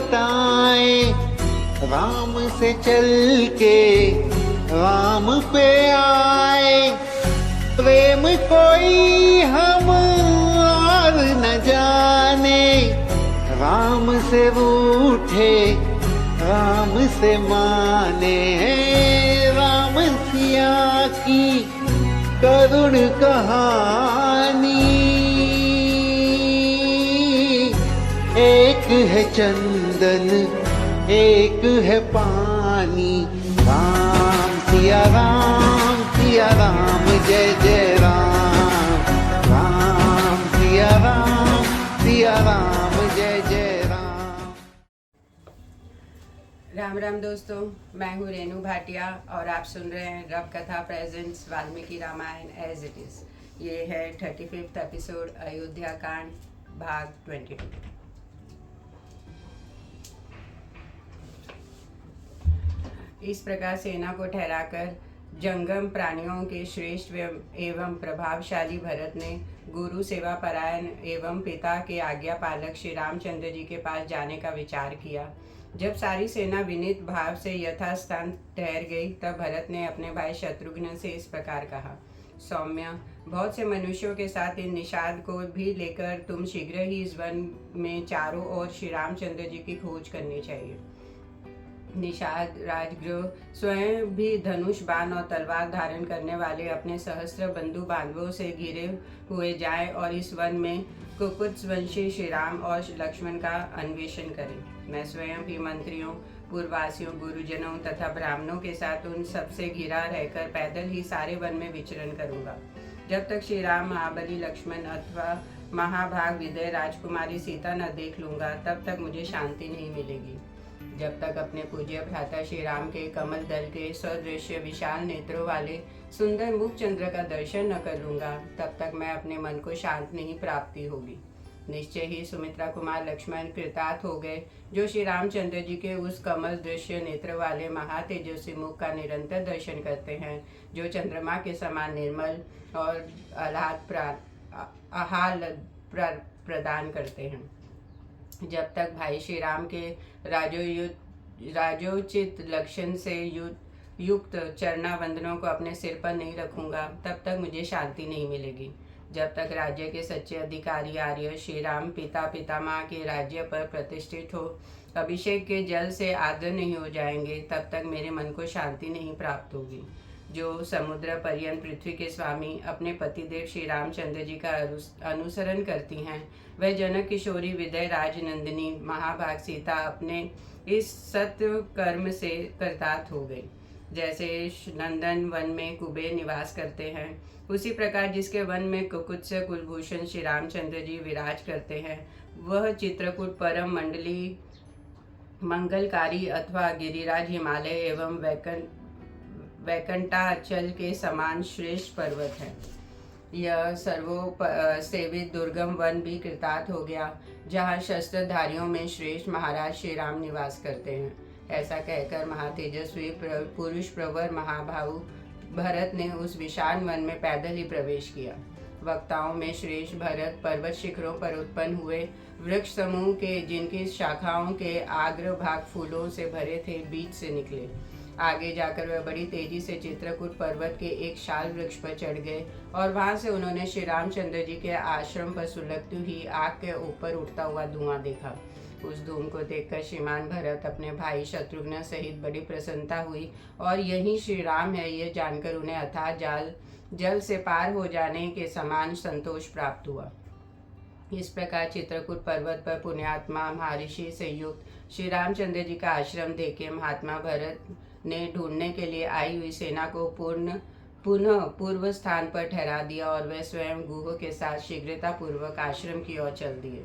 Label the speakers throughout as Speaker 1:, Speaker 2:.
Speaker 1: बताएं, राम से चल के राम पे आए। प्रेम कोई हम और न जाने, राम से रूठे राम से माने। राम सिया की करुण कहानी, एक है चंदन एक है पानी। राम सिया राम जय जय राम। राम सिया राम जय जय राम।
Speaker 2: राम राम दोस्तों, मैं हूँ रेणु भाटिया और आप सुन रहे हैं Rab Katha presents Valmiki Ramayan as it is. ये है 35th एपिसोड अयोध्या कांड भाग 22। इस प्रकार सेना को ठहराकर जंगम प्राणियों के श्रेष्ठ एवं प्रभावशाली भरत ने गुरु सेवा परायण एवं पिता के आज्ञा पालक श्री रामचंद्र जी के पास जाने का विचार किया। जब सारी सेना विनीत भाव से यथास्थान ठहर गई, तब भरत ने अपने भाई शत्रुघ्न से इस प्रकार कहा। सौम्य, बहुत से मनुष्यों के साथ इन निषाद को भी लेकर तुम शीघ्र ही इस वन में चारों ओर श्री रामचंद्र जी की खोज करनी चाहिए। निषाद राजगृह स्वयं भी धनुष बाण और तलवार धारण करने वाले अपने सहस्त्र बंधु बांधवों से घिरे हुए जाएं और इस वन में कुकुत्स वंशी श्री राम और लक्ष्मण का अन्वेषण करें। मैं स्वयं भी मंत्रियों, पूर्ववासियों, गुरुजनों तथा ब्राह्मणों के साथ उन सबसे घिरा रहकर पैदल ही सारे वन में विचरण करूंगा। जब तक श्री राम, महाबली लक्ष्मण अथवा महाभाग विदय राजकुमारी सीता न देख लूंगा, तब तक मुझे शांति नहीं मिलेगी। जब तक अपने पूज्य भ्राता श्री राम के कमल दल के सदृश्य विशाल नेत्रों वाले सुंदर मुख चंद्र का दर्शन न कर लूंगा, तब तक मैं अपने मन को शांत नहीं प्राप्ति होगी। निश्चय ही सुमित्रा कुमार लक्ष्मण कृतार्थ हो गए, जो श्री रामचंद्र जी के उस कमल दृश्य नेत्र वाले महातेजस्वी मुख का निरंतर दर्शन करते हैं, जो चंद्रमा के समान निर्मल और आह्लाद प्रदान करते हैं। जब तक भाई श्री राम के राजोचित लक्षण से युक्त चरना वंदनों को अपने सिर पर नहीं रखूंगा, तब तक मुझे शांति नहीं मिलेगी। जब तक राज्य के सच्चे अधिकारी आर्य श्री राम पिता पितामह के राज्य पर प्रतिष्ठित हो अभिषेक के जल से आर्द्र नहीं हो जाएंगे, तब तक मेरे मन को शांति नहीं प्राप्त होगी। जो समुद्र पर्यंत पृथ्वी के स्वामी अपने पतिदेव श्री रामचंद्र जी का अनुसरण करती हैं, वह जनक किशोरी विदय राजनंदिनी महाभाग सीता अपने इस सत्य कर्म से कृतार्थ हो गई। जैसे नंदन वन में कुबेर निवास करते हैं, उसी प्रकार जिसके वन में कुकुत्स कुलभूषण श्री रामचंद्र जी विराज करते हैं, वह चित्रकूट परम मंडली मंगलकारी अथवा गिरिराज हिमालय एवं वैकुंठाचल के समान श्रेष्ठ पर्वत है। यह सेवित दुर्गम वन भी कृतार्थ हो गया, जहाँ शस्त्रधारियों में श्रेष्ठ महाराज श्री राम निवास करते हैं। ऐसा कहकर महातेजस्वी पुरुष प्रवर महाभाऊ भरत ने उस विशाल वन में पैदल ही प्रवेश किया। वक्ताओं में श्रेष्ठ भरत पर्वत शिखरों पर उत्पन्न हुए वृक्ष समूह के, जिनकी शाखाओं के आग्र भाग फूलों से भरे थे, बीच से निकले। आगे जाकर वह बड़ी तेजी से चित्रकूट पर्वत के एक शाल वृक्ष पर चढ़ गए और वहां से उन्होंने श्री रामचंद्र जी के आश्रम पर सुलगती हुई आग के ऊपर उठता हुआ धुआं देखा। उस धूम को देखकर श्रीमान भरत अपने भाई शत्रुघ्न सहित बड़ी प्रसन्नता हुई और यही श्री राम है, यह जानकर उन्हें अथाह जल से पार हो जाने के समान संतोष प्राप्त हुआ। इस प्रकार चित्रकूट पर्वत पर पुण्यात्मा महर्षि से युक्त श्री रामचंद्र जी का आश्रम देखे महात्मा भरत ने ढूंढने के लिए आई हुई सेना को पुनः पूर्व स्थान पर ठहरा दिया और वह स्वयं गुह के साथ शीघ्रता पूर्वक आश्रम की ओर चल दिए।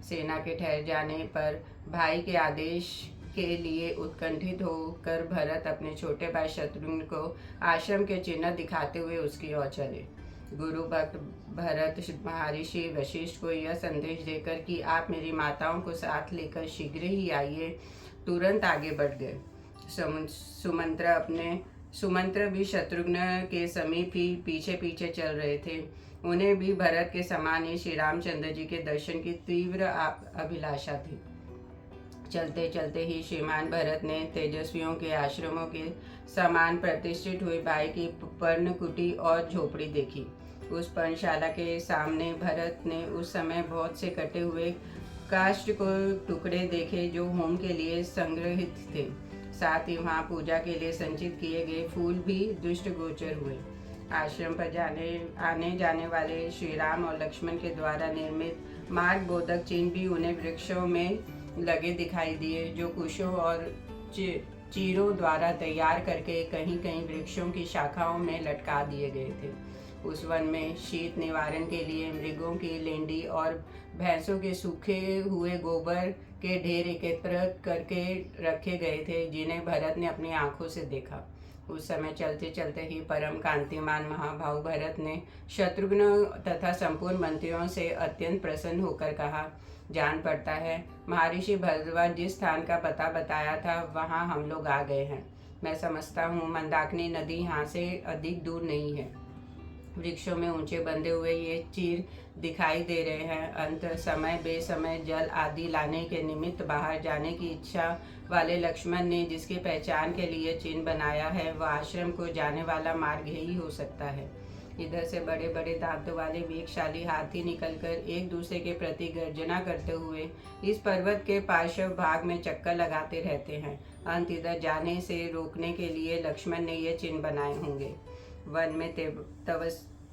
Speaker 2: सेना के ठहर जाने पर भाई के आदेश के लिए उत्कंठित होकर भरत अपने छोटे भाई शत्रुघ्न को आश्रम के चिन्ह दिखाते हुए उसकी ओर चले। गुरु भक्त भरत महर्षि वशिष्ठ को यह संदेश देकर कि आप मेरी माताओं को साथ लेकर शीघ्र ही आइए, तुरंत आगे बढ़ गए। सुमंत्र भी शत्रुघ्न के समीप ही पीछे पीछे चल रहे थे। उन्हें भी भरत के समान ही श्री रामचंद्र जी के दर्शन की तीव्र अभिलाषा थी। चलते चलते ही श्रीमान भरत ने तेजस्वियों के आश्रमों के समान प्रतिष्ठित हुई भाई की पर्णकुटी और झोपड़ी देखी। उस पर्णशाला के सामने भरत ने उस समय बहुत से कटे हुए काष्ठ को टुकड़े देखे जो होम के लिए संग्रहित थे। साथ ही वहाँ पूजा के लिए संचित किए गए फूल भी दृष्टिगोचर हुए। आश्रम पर आने जाने वाले श्री राम और लक्ष्मण के द्वारा निर्मित मार्ग बोधक चिन्ह भी उन्हें वृक्षों में लगे दिखाई दिए, जो कुशों और चीरों द्वारा तैयार करके कहीं कहीं वृक्षों की शाखाओं में लटका दिए गए थे। उस वन में शीत निवारण के लिए मृगों की लेंडी और भैंसों के सूखे हुए गोबर के ढेर एकत्र करके रखे गए थे, जिन्हें भरत ने अपनी आंखों से देखा। उस समय चलते चलते ही परम कांतिमान महाभाव भरत ने शत्रुघ्न तथा संपूर्ण मंत्रियों से अत्यंत प्रसन्न होकर कहा, जान पड़ता है महर्षि भरद्वाज जिस स्थान का पता बताया था वहाँ हम लोग आ गए हैं। मैं समझता हूँ मंदाकिनी नदी यहाँ से अधिक दूर नहीं है। वृक्षों में ऊंचे बंधे हुए ये चीर दिखाई दे रहे हैं। अंत समय बेसमय जल आदि लाने के निमित्त बाहर जाने की इच्छा वाले लक्ष्मण ने जिसकी पहचान के लिए चिन्ह बनाया है, वह आश्रम को जाने वाला मार्ग ही हो सकता है। इधर से बड़े बड़े दांतों वाले वेगशाली हाथी निकलकर एक दूसरे के प्रति गर्जना करते हुए इस पर्वत के पार्श्व भाग में चक्कर लगाते रहते हैं। अंत इधर जाने से रोकने के लिए लक्ष्मण ने ये चिन्ह बनाए होंगे। वन में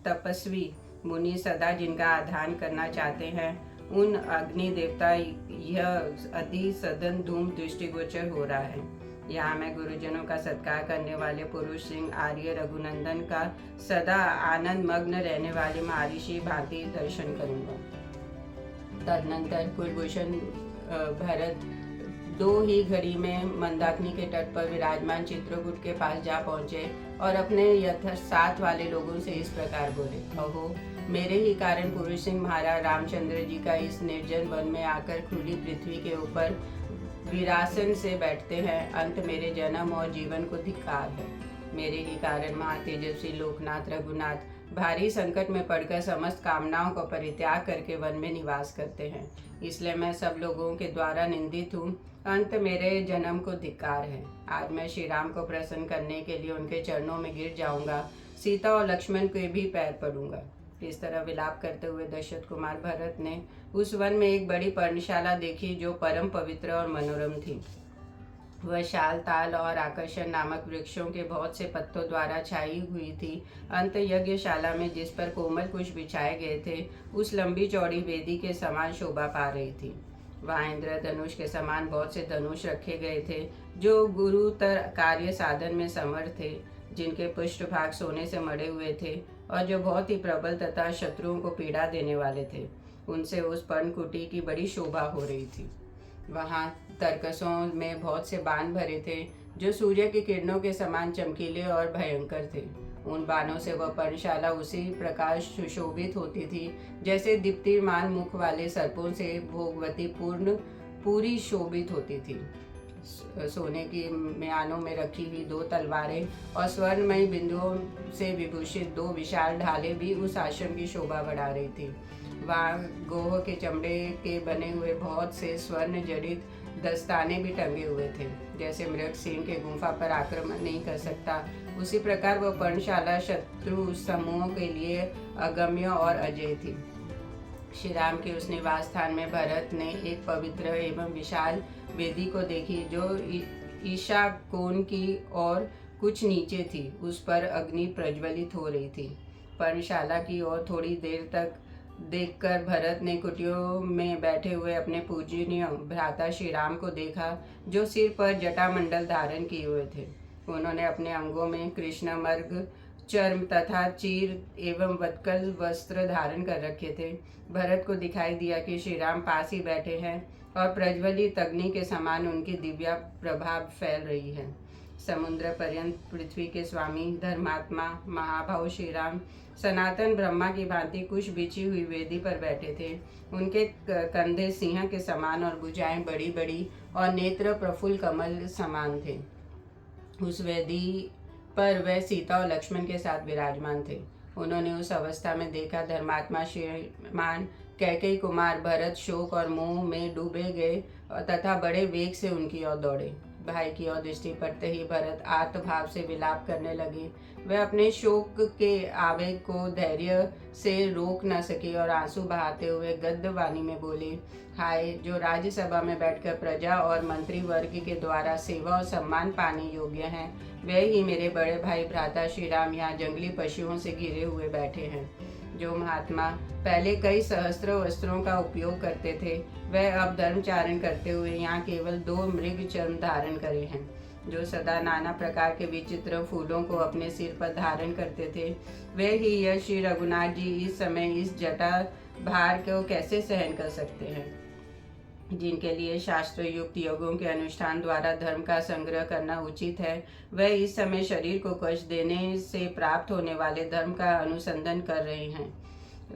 Speaker 2: तपस्वी मुनि सदा जिनका आधान करना चाहते हैं, उन अग्नि देवता यह अति सदन धूम दृष्टिगोचर हो रहा है। यहाँ मैं गुरुजनों का सत्कार करने वाले पुरुष सिंह आर्य रघुनंदन का सदा आनंद मग्न रहने वाले महर्षि भांति दर्शन करूंगा। तदनंतर कुलभूषण भरत दो ही घड़ी में मंदाकिनी के तट पर विराजमान चित्रकूट के पास जा पहुंचे और अपने साथ वाले लोगों से इस प्रकार बोले, अहो मेरे ही कारण पुरुष सिंह महाराज रामचंद्र जी का इस निर्जन वन में आकर खुली पृथ्वी के ऊपर वीरासन से बैठते हैं। अंत मेरे जन्म और जीवन को धिक्कार है। मेरे ही कारण महातेजस्वी लोकनाथ रघुनाथ भारी संकट में पड़कर समस्त कामनाओं को परित्याग करके वन में निवास करते हैं। इसलिए मैं सब लोगों के द्वारा निंदित हूँ। अंत मेरे जन्म को धिक्कार है। आज मैं श्री राम को प्रसन्न करने के लिए उनके चरणों में गिर जाऊंगा, सीता और लक्ष्मण के भी पैर पड़ूंगा। इस तरह विलाप करते हुए दशरथ कुमार भरत ने उस वन में एक बड़ी पर्णशाला देखी जो परम पवित्र और मनोरम थी। वह शाल ताल और आकर्षण नामक वृक्षों के बहुत से पत्तों द्वारा छाई हुई थी। अंत यज्ञशाला में जिस पर कोमल कुश बिछाए गए थे, उस लंबी चौड़ी वेदी के समान शोभा पा रही थी। वहाँ इंद्र धनुष के समान बहुत से धनुष रखे गए थे, जो गुरुतर कार्य साधन में समर्थ थे, जिनके पृष्ठभाग सोने से मढ़े हुए थे और जो बहुत ही प्रबल तथा शत्रुओं को पीड़ा देने वाले थे। उनसे उस पर्णकुटी की बड़ी शोभा हो रही थी। वहाँ तरकसों में बहुत से बाण भरे थे, जो सूर्य की किरणों के समान चमकीले और भयंकर थे। उन बाणों से वह पर्णशाला उसी प्रकार सुशोभित होती थी जैसे दीप्तिमान मुख वाले सर्पों से भोगवती पूरी शोभित होती थी। सोने की म्यानों में रखी हुई दो तलवारें और स्वर्णमयी बिंदुओं से विभूषित दो विशाल ढाले भी उस आश्रम की शोभा बढ़ा रही थी। वहाँ गोह के चमड़े के बने हुए बहुत से स्वर्ण जड़ित दस्ताने भी टंगे हुए थे। जैसे मृग सिंह के गुफा पर आक्रमण नहीं कर सकता, उसी प्रकार वह पर्णशाला शत्रु समूहों के लिए अगम्य और अजय थी। श्री राम के उस निवास स्थान में भरत ने एक पवित्र एवं विशाल वेदी को देखी, जो ईशा कोण की और कुछ नीचे थी। उस पर अग्नि प्रज्वलित हो रही थी। पर्णशाला की ओर थोड़ी देर तक देखकर भरत ने कुटियों में बैठे हुए अपने पूजनीय भ्राता श्री राम को देखा, जो सिर पर जटामंडल धारण किए हुए थे। उन्होंने अपने अंगों में कृष्ण मर्ग चर्म तथा चीर एवं वत्कल वस्त्र धारण कर रखे थे। भरत को दिखाई दिया कि श्री राम पास ही बैठे हैं और प्रज्वलित अग्नि के समान उनकी दिव्या प्रभाव फैल रही है। समुद्र पर्यंत पृथ्वी के स्वामी धर्मात्मा महाभाव श्री राम सनातन ब्रह्मा की भांति कुश बिछी हुई वेदी पर बैठे थे। उनके कंधे सिंह के समान और भुजाएं बड़ी बड़ी और नेत्र प्रफुल्ल कमल समान थे। उस वेदी पर वह सीता और लक्ष्मण के साथ विराजमान थे। उन्होंने उस अवस्था में देखा धर्मात्मा श्रीमान कैकेयी कुमार भरत शोक और मोह में डूबे गए तथा बड़े वेग से उनकी ओर दौड़े। भाई की ओर दृष्टि पड़ते ही भरत आर्तभाव से विलाप करने लगे। वह अपने शोक के आवेग को धैर्य से रोक न सके और आंसू बहाते हुए गद्य वाणी में बोले, हाय, जो राज्यसभा में बैठकर प्रजा और मंत्री वर्ग के द्वारा सेवा और सम्मान पाने योग्य हैं, वे ही मेरे बड़े भाई भ्राता श्री राम यहाँ जंगली पशुओं से घिरे हुए बैठे हैं। जो महात्मा पहले कई सहस्त्र वस्त्रों का उपयोग करते थे, वह अब धर्मचारण करते हुए यहाँ केवल 2 मृग चर्म धारण करे हैं। जो सदा नाना प्रकार के विचित्र फूलों को अपने सिर पर धारण करते थे, वे ही यह श्री रघुनाथ जी इस समय इस जटा भार को कैसे सहन कर सकते हैं। जिनके लिए शास्त्र युक्त योगों के अनुष्ठान द्वारा धर्म का संग्रह करना उचित है, वह इस समय शरीर को कष्ट देने से प्राप्त होने वाले धर्म का अनुसंधान कर रहे हैं।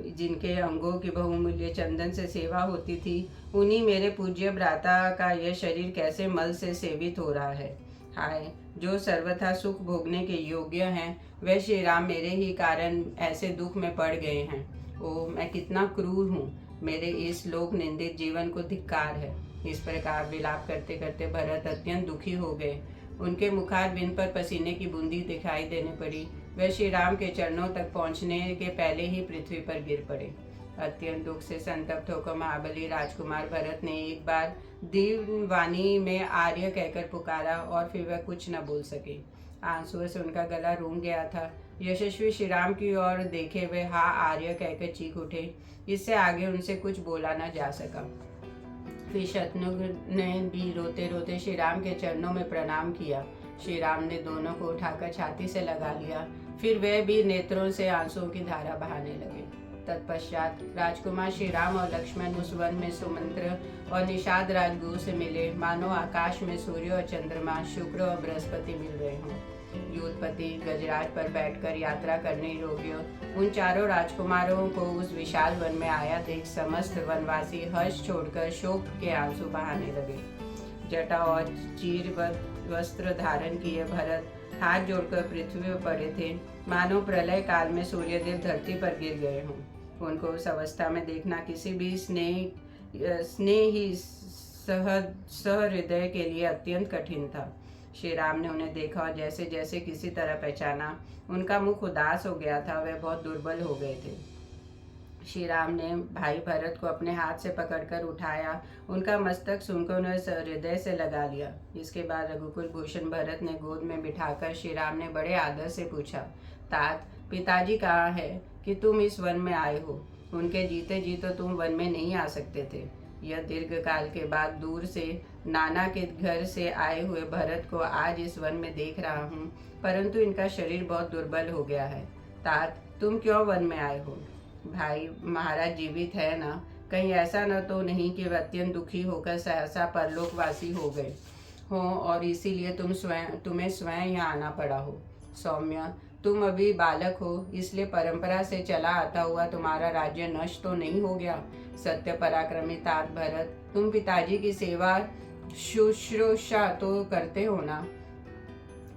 Speaker 2: जिनके अंगों की बहुमूल्य चंदन से सेवा होती थी, उन्हीं मेरे पूज्य भ्राता का यह शरीर कैसे मल से सेवित हो रहा है। हाय, जो सर्वथा सुख भोगने के योग्य हैं, वे श्री राम मेरे ही कारण ऐसे दुख में पड़ गए हैं। ओ, मैं कितना क्रूर हूँ, मेरे इस लोक निंदित जीवन को धिक्कार है। इस प्रकार विलाप करते करते भरत अत्यंत दुखी हो गए। उनके मुखारबिंद पर पसीने की बूंदी दिखाई देने पड़ी। वे श्री राम के चरणों तक पहुंचने के पहले ही पृथ्वी पर गिर पड़े। अत्यंत दुख से संतप्त होकर महाबली राजकुमार भरत ने एक बार दीनवाणी में आर्य कहकर पुकारा और फिर वह कुछ न बोल सके। आंसुओं से उनका गला रूंध गया था। यशस्वी श्री राम की ओर देखे वे हा आर्य कहकर चीख उठे। इससे आगे उनसे कुछ बोला न जा सका। फिर शत्रुघ्न ने भी रोते रोते श्री राम के चरणों में प्रणाम किया। श्री राम ने दोनों को उठाकर छाती से लगा लिया। फिर वे भी नेत्रों से आंसुओं की धारा बहाने लगे। तत्पश्चात राजकुमार श्री राम और लक्ष्मण उस वन में सुमंत्र और निषाद राजगुरु से मिले, मानो आकाश में सूर्य और चंद्रमा, शुक्र और बृहस्पति मिल रहे हों। युद्धपति गजराज पर बैठकर यात्रा करने योग्य उन चारों राजकुमारों को उस विशाल वन में आया देख समस्त वनवासी हर्ष छोड़कर शोक के आंसू बहाने लगे। जटा और चीर वस्त्र धारण किए भरत हाथ जोड़कर पृथ्वी पर पड़े थे, मानो प्रलय काल में सूर्यदेव धरती पर गिर गए हों। उनको उस अवस्था में देखना किसी भी स्नेही सहृदय के लिए अत्यंत कठिन था। श्री राम ने उन्हें देखा और जैसे जैसे किसी तरह पहचाना। उनका मुख उदास हो गया था, वे बहुत दुर्बल हो गए थे। श्री राम ने भाई भरत को अपने हाथ से पकड़कर उठाया, उनका मस्तक सुनकर उन्हें हृदय से लगा लिया। इसके बाद रघुकुल भूषण भरत ने गोद में बिठाकर श्री राम ने बड़े आदर से पूछा, तात, पिताजी कहाँ है कि तुम इस वन में आए हो? उनके जीते जी तो तुम वन में नहीं आ सकते थे। यह दीर्घ काल के बाद दूर से नाना के घर से आए हुए भरत को आज इस वन में देख रहा हूँ, परंतु इनका शरीर बहुत दुर्बल हो गया है। तात, तुम क्यों वन में आए हो? भाई, महाराज जीवित है ना? कहीं ऐसा न तो नहीं कि वे अत्यंत दुखी होकर सहसा परलोकवासी हो गए हो और इसीलिए तुम्हें स्वयं यहाँ आना पड़ा हो। सौम्य, तुम अभी बालक हो, इसलिए परंपरा से चला आता हुआ तुम्हारा राज्य नष्ट तो नहीं हो गया। सत्य पराक्रमी तात भरत, तुम पिताजी की सेवा शुश्रूषा तो करते हो ना?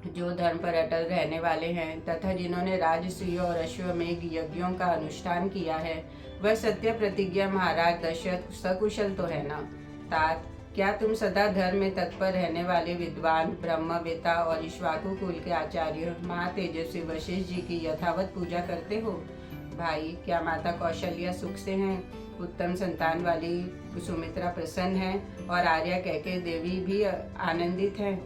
Speaker 2: जो धर्म पर अटल रहने वाले हैं तथा जिन्होंने राजसूय और अश्वमेघ यज्ञों का अनुष्ठान किया है, वह सत्य प्रतिज्ञा महाराज दशरथ सकुशल तो है ना? तात, क्या तुम सदा धर्म में तत्पर रहने वाले विद्वान ब्रह्मवेता और इक्ष्वाकु कुल के आचार्य महातेजस्वी वशिष्ठ जी की यथावत पूजा करते हो? भाई, क्या माता कौशल्या सुख से हैं? उत्तम संतान वाली सुमित्रा प्रसन्न है और आर्या कैकेयी देवी भी आनंदित हैं।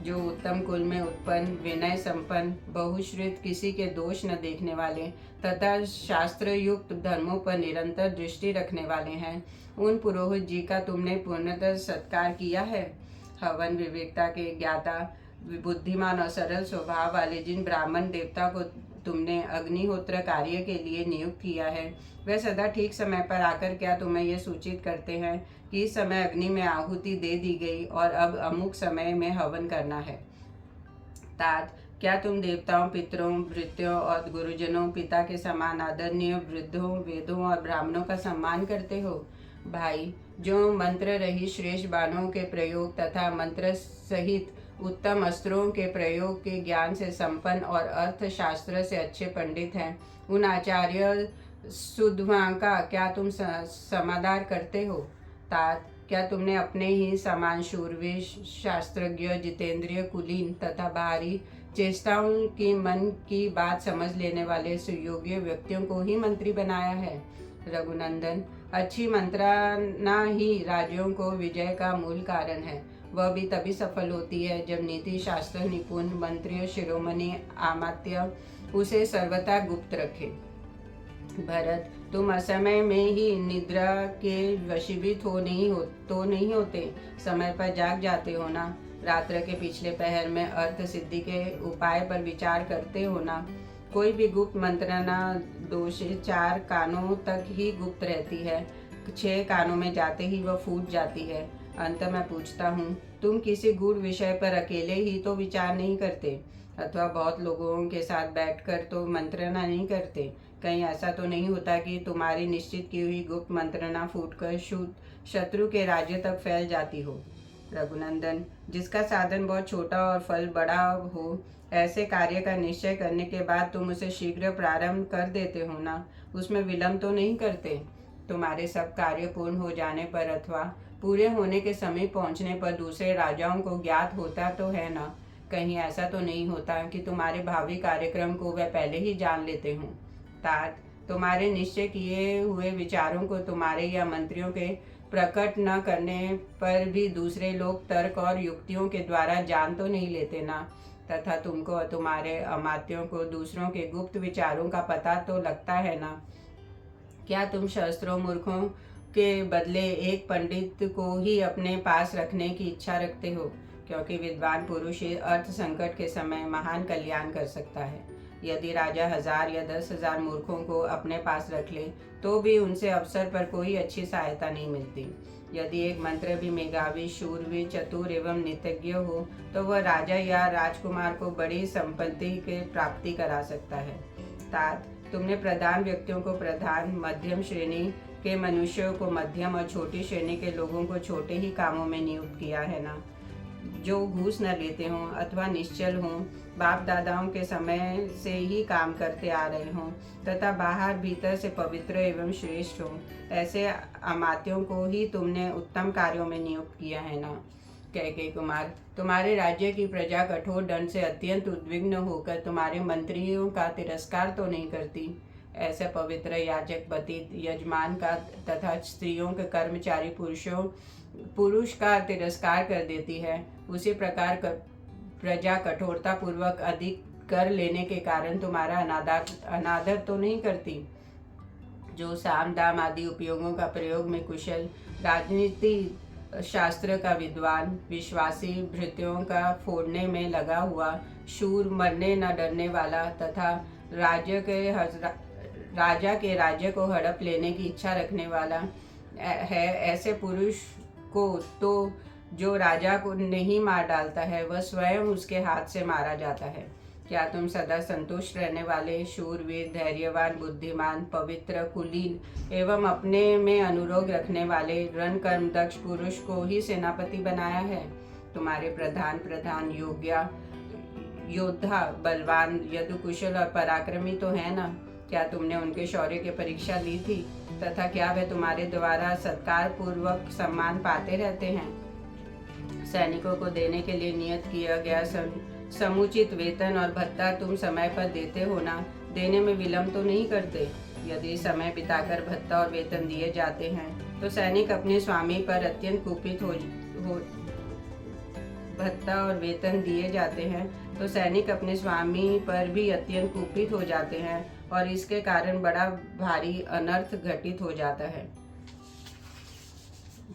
Speaker 2: जो उत्तम कुल में उत्पन्न, विनय संपन्न, बहुश्रुत, किसी के दोष न देखने वाले तथा शास्त्र युक्त धर्मों पर निरंतर दृष्टि रखने वाले हैं, उन पुरोहित जी का तुमने पूर्णतः सत्कार किया है? हवन विवेकता के ज्ञाता, बुद्धिमान और सरल स्वभाव वाले जिन ब्राह्मण देवता को तुमने अग्निहोत्र कार्य के लिए नियुक्त किया है, वह सदा ठीक समय पर आकर क्या तुम्हें यह सूचित करते हैं कि इस समय अग्नि में आहुति दे दी गई और अब अमुक समय में हवन करना है? तात, क्या तुम देवताओं, पितरों, भृत्यों और गुरुजनों, पिता के समान आदरणीय वृद्धों, वेदों और ब्राह्मणों का सम्मान करते हो? भाई, जो मंत्र रही श्रेष्ठ बाणों के प्रयोग तथा मंत्र सहित उत्तम अस्त्रों के प्रयोग के ज्ञान से संपन्न और अर्थशास्त्र से अच्छे पंडित हैं, उन आचार्य सुधवांका, क्या तुम समादार करते हो? तात, क्या तुमने अपने ही समान शूरवीर, शास्त्रज्ञ, जितेंद्रिय, कुलीन तथा बाहरी चेष्टाओं की मन की बात समझ लेने वाले सुयोग्य व्यक्तियों को ही मंत्री बनाया है? रघुनंदन, अच्छी मंत्रणा ही राज्यों को विजय का मूल कारण है। वह भी तभी सफल होती है जब नीति शास्त्र निपुण मंत्री शिरोमणि अमात्य उसे सर्वथा गुप्त रखे। भरत, तुम असमय में ही निद्रा के वशीभूत तो नहीं होते, समय पर जाग जाते हो ना? रात्र के पिछले पहर में अर्थ सिद्धि के उपाय पर विचार करते हो ना? कोई भी गुप्त मंत्रणा दोष 4 कानों तक ही गुप्त रहती है, 6 कानों में जाते ही वह फूट जाती है। अंत में पूछता हूँ, तुम किसी गूढ़ विषय पर अकेले ही तो विचार नहीं करते, अथवा बहुत लोगों के साथ बैठकर तो मंत्रणा नहीं करते? कहीं ऐसा तो नहीं होता कि तुम्हारी निश्चित की हुई गुप्त मंत्रणा फूटकर शत्रु के राज्य तक फैल जाती हो? रघुनंदन, जिसका साधन बहुत छोटा और फल बड़ा हो, ऐसे कार्य का निश्चय करने के बाद तुम उसे शीघ्र प्रारंभ कर देते हो ना? उसमें विलंब तो नहीं करते? तुम्हारे सब कार्य पूर्ण हो जाने पर अथवा पूरे होने के समय पहुंचने पर दूसरे राजाओं को ज्ञात होता तो है ना? कहीं ऐसा तो नहीं होता कि तुम्हारे भावी कार्यक्रम को वह पहले ही जान लेते हों? तात, तुम्हारे निश्चय किए हुए विचारों को तुम्हारे या मंत्रियों के प्रकट न करने पर भी दूसरे लोग तर्क और युक्तियों के द्वारा जान तो नहीं लेते ना? तथा तुमको और तुम्हारे अमात्यों को दूसरों के गुप्त विचारों का पता तो लगता है ना? क्या तुम शास्त्रों मूर्खों के बदले एक पंडित को ही अपने पास रखने की इच्छा रखते हो? क्योंकि विद्वान पुरुष अर्थ संकट के समय महान कल्याण कर सकता है। यदि राजा 1000 या 10,000 मूर्खों को अपने पास रख ले तो भी उनसे अवसर पर कोई अच्छी सहायता नहीं मिलती। यदि एक मंत्र भी मेधावी, शूरवीर, चतुर एवं नितज्ञ हो तो वह राजा या राजकुमार को बड़ी संपत्ति के प्राप्ति करा सकता है। तात, तुमने प्रधान व्यक्तियों को प्रधान, मध्यम श्रेणी के मनुष्यों को मध्यम और छोटी श्रेणी के लोगों को छोटे ही कामों में नियुक्त किया है ना? जो घूस न लेते हों अथवा निश्चल हों, बाप दादाओं के समय से ही काम करते आ रहे हों तथा बाहर भीतर से पवित्र एवं श्रेष्ठ हों, ऐसे अमात्यों को ही तुमने उत्तम कार्यों में नियुक्त किया है ना? कैकेयी कुमार, तुम्हारे राज्य की प्रजा कठोर दंड से अत्यंत उद्विग्न होकर तुम्हारे मंत्रियों का तिरस्कार तो नहीं करती? ऐसे पवित्र याचक पति यजमान का तथा स्त्रियों के कर्मचारी पुरुष का तिरस्कार कर देती है, उसी प्रकार प्रजा कठोरता पूर्वक अधिक कर लेने के कारण तुम्हारा अनादर तो नहीं करती? जो साम दाम आदि उपयोगों का प्रयोग में कुशल, राजनीति शास्त्र का विद्वान, विश्वासी, भृत्यों का फोड़ने में लगा हुआ, शूर, मरने न डरने वाला तथा राजा के राज्य को हड़प लेने की इच्छा रखने वाला है, ऐसे पुरुष को तो जो राजा को नहीं मार डालता है वह स्वयं उसके हाथ से मारा जाता है। क्या तुम सदा संतुष्ट रहने वाले, शूरवीर, धैर्यवान, बुद्धिमान, पवित्र, कुलीन एवं अपने में अनुरोध रखने वाले रणकर्म दक्ष पुरुष को ही सेनापति बनाया है? तुम्हारे प्रधान योद्धा, बलवान, यदुकुशल और पराक्रमी तो है ना? क्या तुमने उनके शौर्य की परीक्षा ली थी तथा क्या वे तुम्हारे द्वारा सत्कार पूर्वक सम्मान पाते रहते हैं? सैनिकों को देने के लिए नियत किया गया समुचित वेतन और भत्ता तुम समय पर देते हो ना? देने में विलंब तो नहीं करते? यदि समय बिताकर भत्ता और वेतन दिए जाते हैं तो सैनिक अपने स्वामी पर अत्यंत कुपित हो जाते हैं और इसके कारण बड़ा भारी अनर्थ घटित हो जाता है।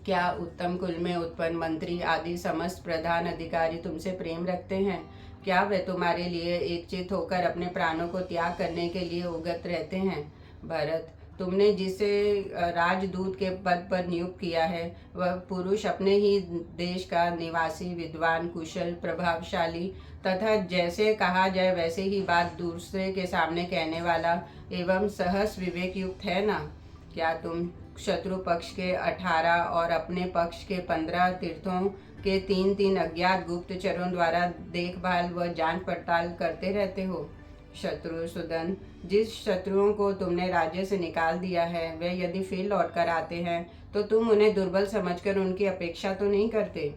Speaker 2: क्या उत्तम कुल में उत्पन्न मंत्री आदि समस्त प्रधान अधिकारी तुमसे प्रेम रखते हैं? क्या वे तुम्हारे लिए एकचित होकर अपने प्राणों को त्याग करने के लिए उगत रहते हैं? भरत, तुमने जिसे राजदूत के पद पर नियुक्त किया है वह पुरुष अपने ही देश का निवासी, विद्वान, कुशल, प्रभावशाली तथा जैसे कहा जाए वैसे ही बात दूसरे के सामने कहने वाला एवं सहस विवेक युक्त है ना? क्या तुम शत्रु पक्ष के 18 और अपने पक्ष के 15 तीर्थों के 3-3 अज्ञात गुप्तचरों द्वारा देखभाल व जांच पड़ताल करते रहते हो? शत्रुसूदन, जिस शत्रुओं को तुमने राज्य से निकाल दिया है वे यदि फिर लौट कर आते हैं तो तुम उन्हें दुर्बल समझकर उनकी अपेक्षा तो नहीं करते।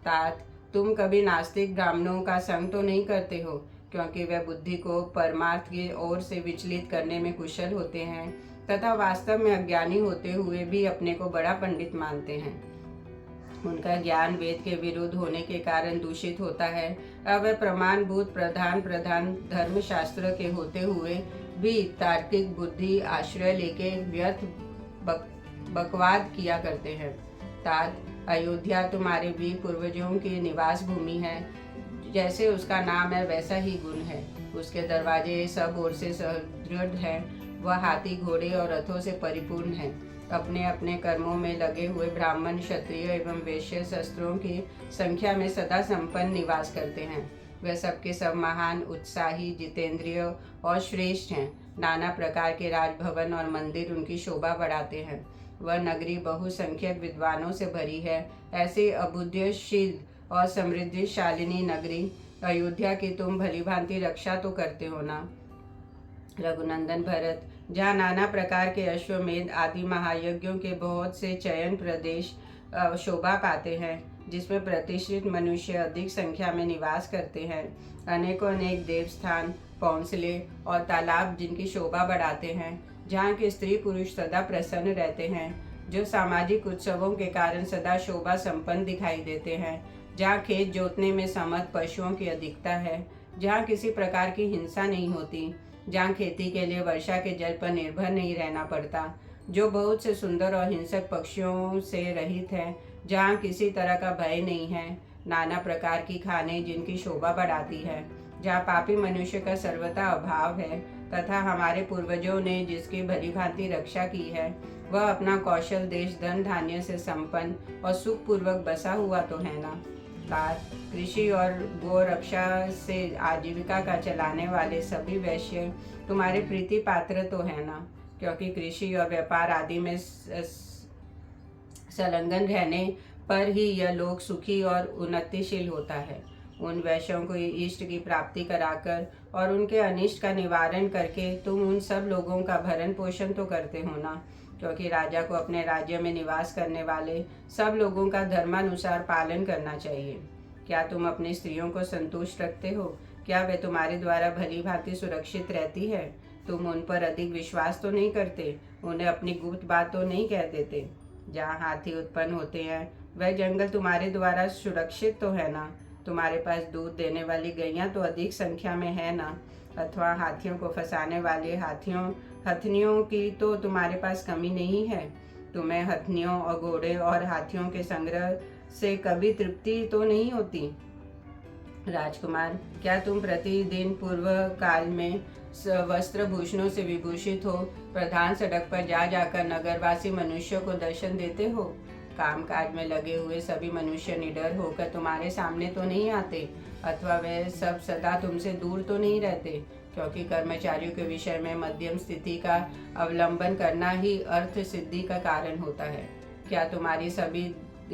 Speaker 2: तात, तुम कभी नास्तिक ब्राह्मणों का संग तो नहीं करते हो, क्योंकि वे बुद्धि को परमार्थ की ओर से विचलित करने में कुशल होते हैं तथा वास्तव में अज्ञानी होते हुए भी अपने को बड़ा पंडित मानते हैं। उनका ज्ञान वेद के विरुद्ध होने के कारण दूषित होता है। अब वे प्रमाणभूत प्रधान धर्मशास्त्र के होते हुए भी तार्किक बुद्धि आश्रय लेके व्यर्थ बकवाद किया करते हैं। तात, अयोध्या तुम्हारे वीर पूर्वजों की निवास भूमि है। जैसे उसका नाम है वैसा ही गुण है। उसके दरवाजे सब ओर से सुदृढ़ हैं। वह हाथी, घोड़े और रथों से परिपूर्ण है। अपने अपने कर्मों में लगे हुए ब्राह्मण, क्षत्रिय एवं वैश्य शस्त्रों की संख्या में सदा संपन्न निवास करते हैं। वे सबके सब महान, उत्साही, जितेंद्रिय और श्रेष्ठ हैं। नाना प्रकार के राजभवन और मंदिर उनकी शोभा बढ़ाते हैं। वह नगरी बहुसंख्यक विद्वानों से भरी है। ऐसी अबुद्धशील और समृद्धिशालिनी नगरी अयोध्या की तुम भली भांति रक्षा तो करते हो ना। रघुनंदन भरत, जहाँ नाना प्रकार के अश्वमेध आदि महायज्ञों के बहुत से चयन प्रदेश शोभा पाते हैं, जिसमें प्रतिष्ठित मनुष्य अधिक संख्या में निवास करते हैं, अनेकों अनेक देवस्थान, कौंसले और तालाब जिनकी शोभा बढ़ाते हैं, जहाँ के स्त्री पुरुष सदा प्रसन्न रहते हैं, जो सामाजिक उत्सवों के कारण सदा शोभा संपन्न दिखाई देते हैं, जहाँ खेत जोतने में समर्थ पशुओं की अधिकता है, जहाँ किसी प्रकार की हिंसा नहीं होती, जहाँ खेती के लिए वर्षा के जल पर निर्भर नहीं रहना पड़ता, जो बहुत से सुंदर और हिंसक पक्षियों से रहित है, जहाँ किसी तरह का भय नहीं है, नाना प्रकार की खाने जिनकी शोभा बढ़ाती है, जहाँ पापी मनुष्य का सर्वथा अभाव है, तथा हमारे पूर्वजों ने जिसकी भली भांति रक्षा की है, वह अपना कौशल देश धन धान्य से संपन्न और सुखपूर्वक बसा हुआ तो है ना। तात, कृषि और गो रक्षा से आजीविका का चलाने वाले सभी वैश्य तुम्हारे प्रीति पात्र तो है ना, क्योंकि कृषि और व्यापार आदि में संलग्न रहने पर ही यह लोक सुखी और उन्नतिशील होता है। उन वैश्यों को इष्ट की प्राप्ति कराकर और उनके अनिष्ट का निवारण करके तुम उन सब लोगों का भरण पोषण तो करते हो ना, क्योंकि राजा को अपने राज्य में निवास करने वाले सब लोगों का धर्मानुसार पालन करना चाहिए। क्या तुम अपनी स्त्रियों को संतुष्ट रखते हो? क्या वे तुम्हारे द्वारा भली भांति सुरक्षित रहती है? तुम उन पर अधिक विश्वास तो नहीं करते, उन्हें अपनी गुप्त बात तो नहीं कह देते? जहाँ हाथी उत्पन्न होते हैं वह जंगल तुम्हारे द्वारा सुरक्षित तो है ना? तुम्हारे पास दूध देने वाली गैयां तो अधिक संख्या में है ना? अथवा हाथियों को फंसाने वाले हथनियों की तो तुम्हारे पास कमी नहीं है? तुम्हें हथनियों और घोड़े और हाथियों के संग्रह से कभी तृप्ति तो नहीं होती? राजकुमार, क्या तुम प्रतिदिन पूर्व काल में वस्त्र भूषणों से विभूषित हो प्रधान सड़क पर जा जाकर नगरवासी मनुष्यों को दर्शन देते हो? कामकाज में लगे हुए सभी मनुष्य निडर होकर तुम्हारे सामने तो नहीं आते, अथवा वे सब सदा तुमसे दूर तो नहीं रहते, क्योंकि कर्मचारियों के विषय में मध्यम स्थिति का अवलंबन करना ही अर्थ सिद्धि का कारण होता है। क्या तुम्हारी सभी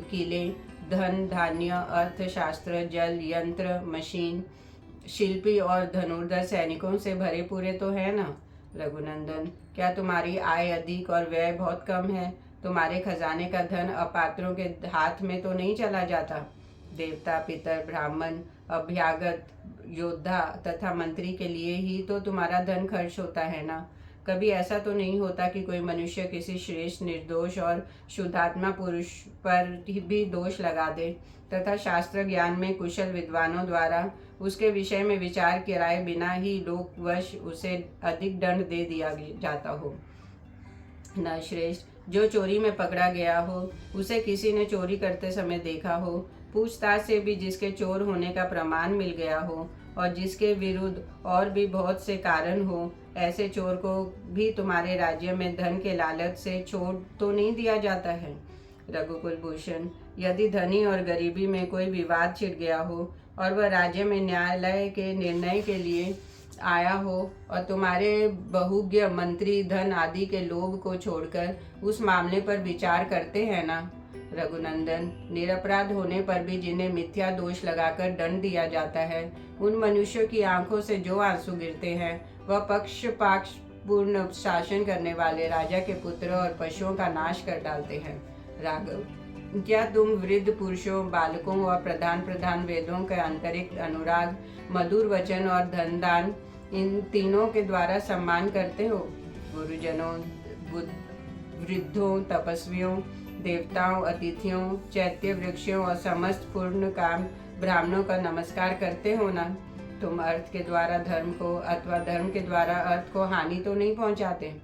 Speaker 2: किले धन धान्य, अर्थशास्त्र, जल, यंत्र, मशीन, शिल्पी और धनुर्धर सैनिकों से भरे पूरे तो है ना? रघुनंदन, क्या तुम्हारी आय अधिक और व्यय बहुत कम है? तुम्हारे खजाने का धन अपात्रों के हाथ में तो नहीं चला जाता? देवता, पितर, ब्राह्मण, अभ्यागत, योद्धा तथा मंत्री के लिए ही तो तुम्हारा धन खर्च होता है ना? कभी ऐसा तो नहीं होता कि कोई मनुष्य किसी श्रेष्ठ, निर्दोष और शुद्धात्मा पुरुष पर भी दोष लगा दे तथा शास्त्र ज्ञान में कुशल विद्वानों द्वारा उसके विषय में विचार कराए बिना ही लोकवश उसे अधिक दंड दे दिया जाता हो? न श्रेष्ठ, जो चोरी में पकड़ा गया हो, उसे किसी ने चोरी करते समय देखा हो, पूछताछ से भी जिसके चोर होने का प्रमाण मिल गया हो और जिसके विरुद्ध और भी बहुत से कारण हो, ऐसे चोर को भी तुम्हारे राज्य में धन के लालच से छोड़ तो नहीं दिया जाता है? रघुकुल भूषण, यदि धनी और गरीबी में कोई विवाद छिड़ गया हो और वह राज्य में न्यायालय के निर्णय के लिए आया हो और तुम्हारे बहुज्ञ मंत्री धन आदि के लोभ को छोड़कर उस मामले पर विचार करते हैं ना? रघुनंदन, निरपराध होने पर भी जिन्हें मिथ्या दोष लगाकर दंड दिया जाता है, उन मनुष्यों की आंखों से जो आंसू गिरते हैं वह पक्षपात पूर्ण शासन करने वाले राजा के पुत्र और पशुओं का नाश कर डालते हैं। राघव, क्या तुम वृद्ध पुरुषों, बालकों और प्रधान वेदों के आंतरिक अनुराग, मधुर वचन और धन दान, इन तीनों के द्वारा सम्मान करते हो? गुरुजनों, वृद्धों, तपस्वियों, देवताओं, अतिथियों, चैत्य वृक्षों और समस्त पूर्ण काम ब्राह्मणों का नमस्कार करते हो ना? तुम अर्थ के द्वारा धर्म को अथवा धर्म के द्वारा अर्थ को हानि तो नहीं पहुंचाते,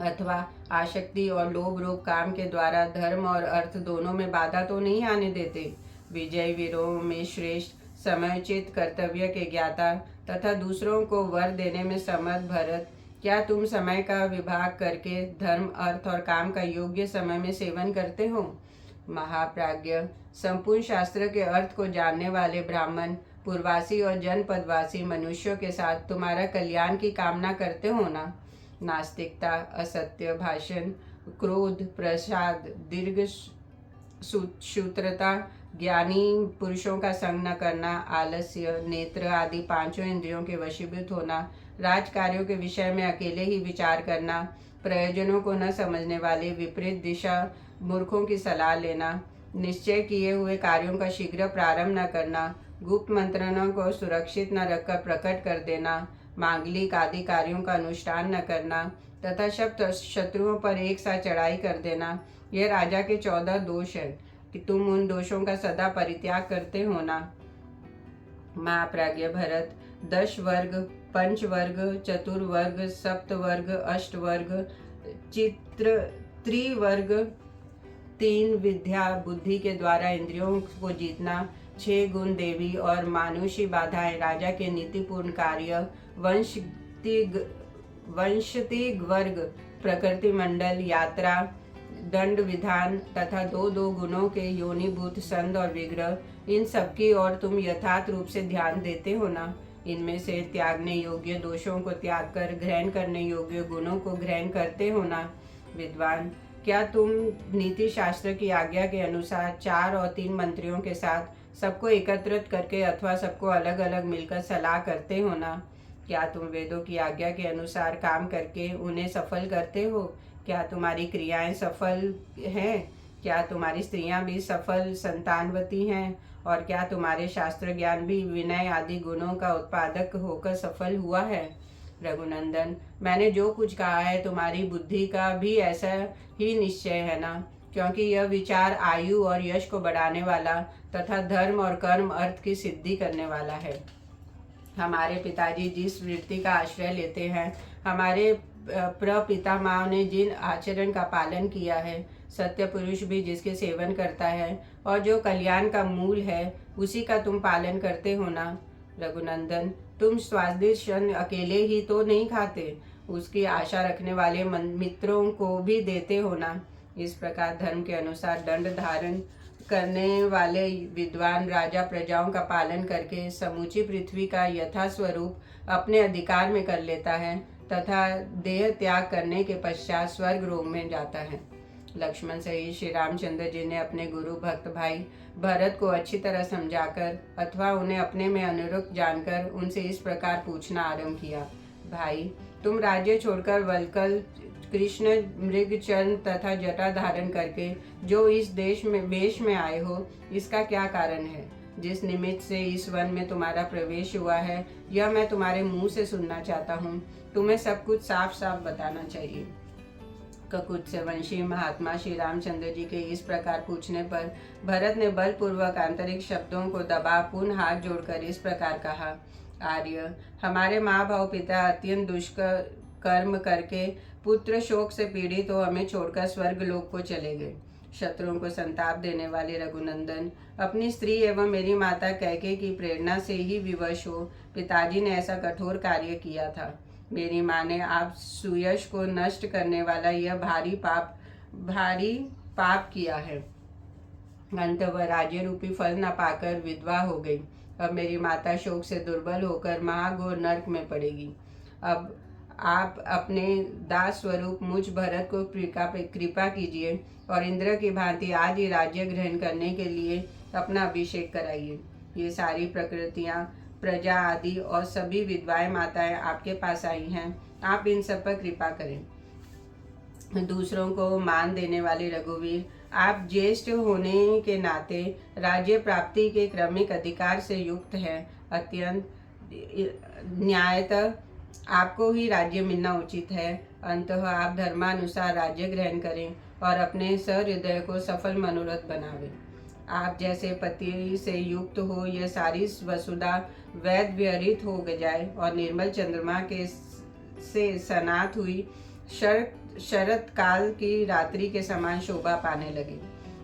Speaker 2: अथवा आसक्ति और लोभ रूप काम के द्वारा धर्म और अर्थ दोनों में बाधा तो नहीं आने देते। विजय वीरों में श्रेष्ठ, समयोचित कर्तव्य के ज्ञाता तथा दूसरों को वर देने में समर्थ भरत, क्या तुम समय का विभाग करके धर्म, अर्थ और काम का योग्य समय में सेवन करते हो? महाप्राज्ञ, संपूर्ण शास्त्र के अर्थ को जानने वाले ब्राह्मण, पूर्ववासी और जनपदवासी मनुष्यों के साथ तुम्हारा कल्याण की कामना करते हो ना? नास्तिकता, असत्य भाषण, क्रोध, प्रसाद, दीर्घ सूत्रता, ज्ञानी पुरुषों का संग न करना, आलस्य, नेत्र आदि पांचों इंद्रियों के वशीभूत होना, राजकार्यों के विषय में अकेले ही विचार करना, प्रयोजनों को न समझने वाले विपरीत दिशा मूर्खों की सलाह लेना, निश्चय किए हुए कार्यों का शीघ्र प्रारंभ न करना, गुप्त मंत्रणों को सुरक्षित न रखकर प्रकट कर देना, मांगलिक आदि कार्यों का अनुष्ठान न करना तथा शत्रुओं पर एक साथ चढ़ाई कर देना, यह राजा के 14 दोष है कि तुम उन दोषों का सदा परित्याग करते हो ना? महाप्राज्ञ भरत, 10 वर्ग, पंचवर्ग, चतुर्वर्ग, सप्तवर्ग, अष्टवर्ग, चित्र त्रिवर्ग, 3 विद्या बुद्धि के द्वारा इंद्रियों को जीतना, 6 गुण देवी और मानुषी बाधाएं, राजा के नीतिपूर्ण कार्य, वंशतिग वर्ग, प्रकृति मंडल, यात्रा, दंड विधान तथा 2 गुणों के योनिभूत संद और विग्रह, इन सबकी ओर तुम यथार्थ रूप से ध्यान देते हो ना? इनमें से त्यागने योग्य दोषों को त्याग कर ग्रहण करने योग्य गुणों को ग्रहण करते हो ना? विद्वान, क्या तुम नीति शास्त्र की आज्ञा के अनुसार 4 और 3 मंत्रियों के साथ सबको एकत्रित करके अथवा सबको अलग अलग मिलकर सलाह करते हो ना? क्या तुम वेदों की आज्ञा के अनुसार काम करके उन्हें सफल करते हो? क्या तुम्हारी क्रियाएं सफल हैं? क्या तुम्हारी स्त्रियां भी सफल संतानवती हैं? और क्या तुम्हारे शास्त्र ज्ञान भी विनय आदि गुणों का उत्पादक होकर सफल हुआ है? रघुनंदन, मैंने जो कुछ कहा है तुम्हारी बुद्धि का भी ऐसा ही निश्चय है ना? क्योंकि यह विचार आयु और यश को बढ़ाने वाला तथा धर्म और कर्म अर्थ की सिद्धि करने वाला है। हमारे पिताजी जिस वृत्ति का आश्रय लेते हैं, हमारे प्रपितामह ने जिन आचरण का पालन किया है, सत्य पुरुष भी जिसके सेवन करता है और जो कल्याण का मूल है, उसी का तुम पालन करते हो ना? रघुनंदन, तुम स्वादिष्ट क्षण अकेले ही तो नहीं खाते, उसकी आशा रखने वाले मित्रों को भी देते हो ना? इस प्रकार धर्म के अनुसार दंड धारण करने वाले विद्वान राजा प्रजाओं का पालन करके समूची पृथ्वी का यथा स्वरूप अपने अधिकार में कर लेता है तथा देह त्याग करने के पश्चात स्वर्ग लोक में जाता है। लक्ष्मण सहित श्री रामचंद्र जी ने अपने गुरु भक्त भाई भरत को अच्छी तरह समझाकर अथवा उन्हें अपने में अनुरक्त जानकर उनसे इस प्रकार पूछना आरंभ किया। भाई, तुम राज्य छोड़कर वल्कल कृष्ण मृग चरण तथा जटा धारण करके जो इस देश में वेश में आए हो, इसका क्या कारण है? जिस निमित्त से इस वन में तुम्हारा प्रवेश हुआ है, यह मैं तुम्हारे मुंह से सुनना चाहता हूँ। तुम्हें सब कुछ साफ साफ बताना चाहिए। ककुत्स वंशी महात्मा श्री रामचंद्र जी के इस प्रकार पूछने पर भरत ने बलपूर्वक आंतरिक शब्दों को दबा पुनः हाथ जोड़कर इस प्रकार कहा। आर्य, हमारे माँ बाप पिता अत्यंत दुष्कर्म करके पुत्र शोक से पीड़ित हो हमें छोड़कर स्वर्ग लोक को चले गए। शत्रुओं को संताप देने वाले रघुनंदन, अपनी स्त्री एवं मेरी माता कैकेयी की प्रेरणा से ही विवश हो पिताजी ने ऐसा कठोर कार्य किया था। मेरी माँ ने आप सुयश को नष्ट करने वाला यह भारी पाप किया है। अंत वह राज्य रूपी फल न पाकर विधवा हो गई। अब मेरी माता शोक से दुर्बल होकर महाघोर नरक में पड़ेगी। अब आप अपने दास स्वरूप मुझ भरत को कृपा कीजिए और इंद्र की भांति आज ही राज्य ग्रहण करने के लिए अपना अभिषेक कराइए। ये सारी प्रकृतियाँ प्रजा आदि और सभी विधवाएं माताएं आपके पास आई हैं। आप इन सब पर कृपा करें। दूसरों को मान देने वाले रघुवीर, आप ज्येष्ठ होने के नाते राज्य प्राप्ति के क्रमिक अधिकार से युक्त हैं। अत्यंत न्यायतः आपको ही राज्य मिलना उचित है। अंततः आप धर्मानुसार राज्य ग्रहण करें और अपने सहृदय को सफल मनोरथ बनावें। आप जैसे पति से युक्त हो यह सारी वसुधा वैद विहरित हो जाए और निर्मल चंद्रमा के से सनात हुई शरत काल की रात्रि के समान शोभा पाने लगे।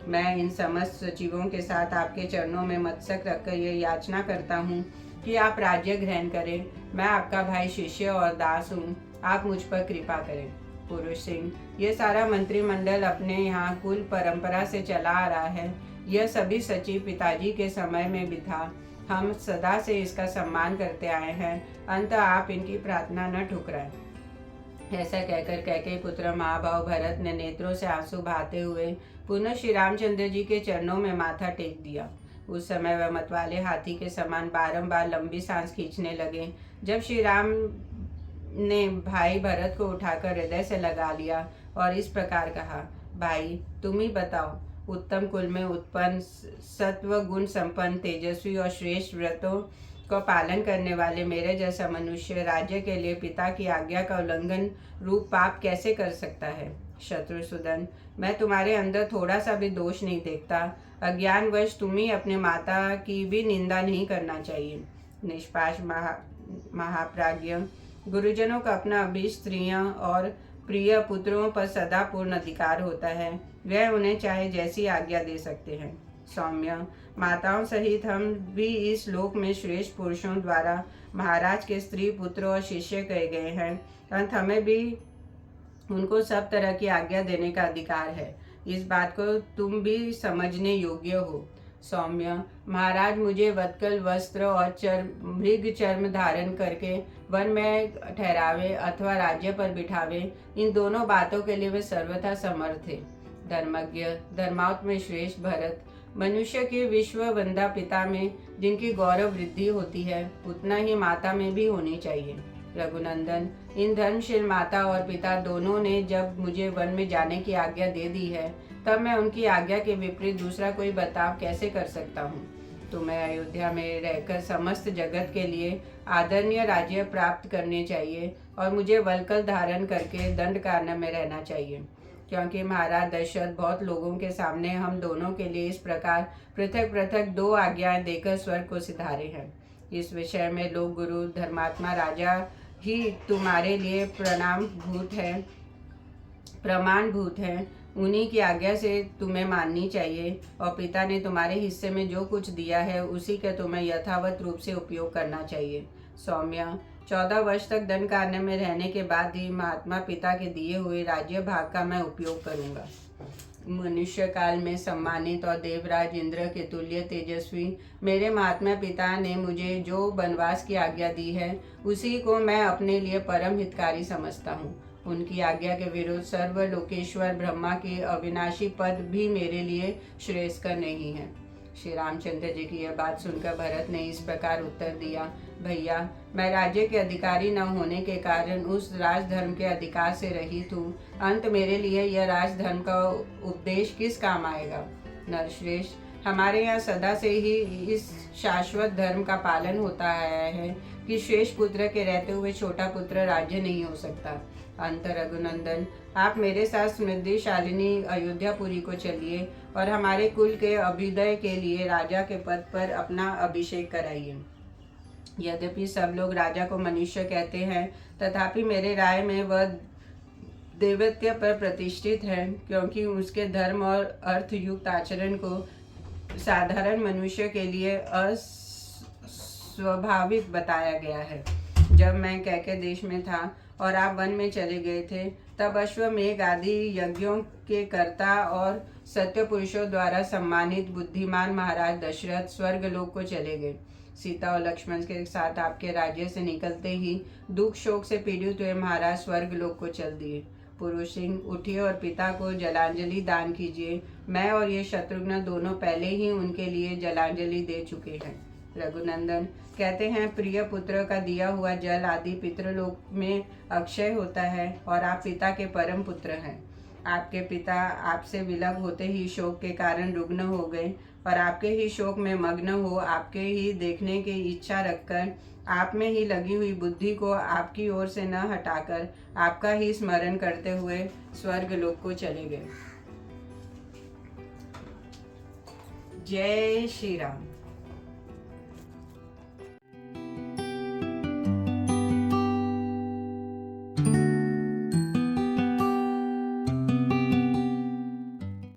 Speaker 2: मैं इन समस्त सचिवों के साथ आपके चरणों में मस्तक रखकर यह याचना करता हूँ कि आप राज्य ग्रहण करें। मैं आपका भाई शिष्य और दास हूँ, आप मुझ पर कृपा करें। पुरुष सिंह, यह सारा मंत्रिमंडल अपने यहाँ कुल परंपरा से चला आ रहा है। यह सभी सचिव पिताजी के समय में भी था। हम सदा से इसका सम्मान करते आए हैं। अंत आप इनकी प्रार्थना न ठुकराएं। ऐसा कहकर कैकेयी पुत्र महाभाव भरत ने नेत्रों से आंसू बहाते हुए पुनः श्री रामचंद्र जी के चरणों में माथा टेक दिया। उस समय वह मतवाले हाथी के समान बारंबार लंबी सांस खींचने लगे। जब श्री राम ने भाई भरत को उठाकर हृदय से लगा लिया और इस प्रकार कहा, भाई तुम ही बताओ, उत्तम कुल में उत्पन्न सत्व गुण संपन्न तेजस्वी और श्रेष्ठ व्रतों को पालन करने वाले मेरे जैसा मनुष्य राज्य के लिए पिता की आज्ञा का उल्लंघन रूप पाप कैसे कर सकता है। शत्रुसूदन, मैं तुम्हारे अंदर थोड़ा सा भी दोष नहीं देखता। अज्ञानवश तुम्हें अपने माता की भी निंदा नहीं करना चाहिए। निष्पाश महाप्राज्ञ, गुरुजनों का अपना अभीष्ट स्त्रियां और प्रिय पुत्रों पर सदा पूर्ण अधिकार होता है। वह उन्हें चाहे जैसी आज्ञा दे सकते हैं। सौम्य, माताओं सहित हम भी इस लोक में श्रेष्ठ पुरुषों द्वारा महाराज के स्त्री पुत्र और शिष्य कहे गए हैं। अंत हमें भी उनको सब तरह की आज्ञा देने का अधिकार है। इस बात को तुम भी समझने योग्य हो। सौम्य, महाराज मुझे वत्कल वस्त्र और मृग चर्म धारण करके वन में ठहरावे अथवा राज्य पर बिठावे, इन दोनों बातों के लिए वे सर्वथा समर्थ थे। धर्मज्ञ, धर्मावत में श्रेष्ठ भरत, मनुष्य के विश्व वंदा पिता में जिनकी गौरव वृद्धि होती है, उतना ही माता में भी होनी चाहिए। रघुनंदन, इन धर्मशील माता और पिता दोनों ने जब मुझे वन में जाने की आज्ञा दे दी है, तब मैं उनकी आज्ञा के विपरीत दूसरा कोई बर्ताव कैसे कर सकता हूँ। तुम्हें अयोध्या में रहकर समस्त जगत के लिए आदरणीय राज्य प्राप्त करने चाहिए और मुझे वल्कल धारण करके दंडकारण्य में रहना चाहिए, क्योंकि महाराज दशरथ बहुत लोगों के सामने हम दोनों के लिए इस प्रकार पृथक पृथक 2 आज्ञाएं देकर स्वर्ग को सिधारे हैं। इस विषय में लोग गुरु धर्मात्मा राजा ही तुम्हारे लिए प्रमाणभूत है। उन्हीं की आज्ञा से तुम्हें माननी चाहिए और पिता ने तुम्हारे हिस्से में जो कुछ दिया है उसी का तुम्हें यथावत रूप से उपयोग करना चाहिए। सौम्य, 14 वर्ष तक दंडकारण्य में रहने के बाद ही महात्मा पिता के दिए हुए राज्य भाग का मैं उपयोग करूंगा। मनुष्य काल में सम्मानित और देवराज इंद्र के तुल्य तेजस्वी मेरे महात्मा पिता ने मुझे जो वनवास की आज्ञा दी है, उसी को मैं अपने लिए परम हितकारी समझता हूँ। उनकी आज्ञा के विरुद्ध सर्वलोकेश्वर ब्रह्मा के अविनाशी पद भी मेरे लिए श्रेयस्कर नहीं है। श्री रामचंद्र जी की यह बात सुनकर भरत ने इस प्रकार उत्तर दिया, भैया, मैं राज्य के अधिकारी न होने के कारण उस राजधर्म के अधिकार से रहित हूँ। अंत मेरे लिए यह राजधर्म का उपदेश किस काम आएगा। नरश्रेष्ठ, हमारे यहाँ सदा से ही इस शाश्वत धर्म का पालन होता आया है कि श्रेष्ठ पुत्र के रहते हुए छोटा पुत्र राज्य नहीं हो सकता। अंत रघुनंदन, आप मेरे साथ समृद्धिशालिनी अयोध्यापुरी को चलिए और हमारे कुल के अभ्युदय के लिए राजा के पद पर अपना अभिषेक कराइए। यद्यपि सब लोग राजा को मनुष्य कहते हैं, तथापि मेरे राय में वह देवत्य पर प्रतिष्ठित है, क्योंकि उसके धर्म और अर्थयुक्त आचरण को साधारण मनुष्य के लिए अस्वाभाविक बताया गया है। जब मैं कैकेयी देश में था और आप वन में चले गए थे, तब अश्वमेघ आदि यज्ञों के कर्ता और सत्य पुरुषों द्वारा सम्मानित बुद्धिमान महाराज दशरथ स्वर्गलोक को चले गए। सीता और लक्ष्मण के साथ आपके राज्य से निकलते ही दुख शोक से पीड़ित हुए महाराज स्वर्गलोक को चल दिए। पुरुष सिंह, उठिए और पिता को जलांजलि दान कीजिए। मैं और ये शत्रुघ्न दोनों पहले ही उनके लिए जलांजलि दे चुके हैं। रघुनंदन कहते हैं, प्रिय पुत्र का दिया हुआ जल आदि पितृलोक में अक्षय होता है और आप पिता के परम पुत्र हैं। आपके पिता आपसे विलग होते ही शोक के कारण रुग्ण हो गए और आपके ही शोक में मग्न हो आपके ही देखने की इच्छा रखकर आप में ही लगी हुई बुद्धि को आपकी ओर से न हटाकर आपका ही स्मरण करते हुए स्वर्ग लोक को चले गए। जय श्री राम।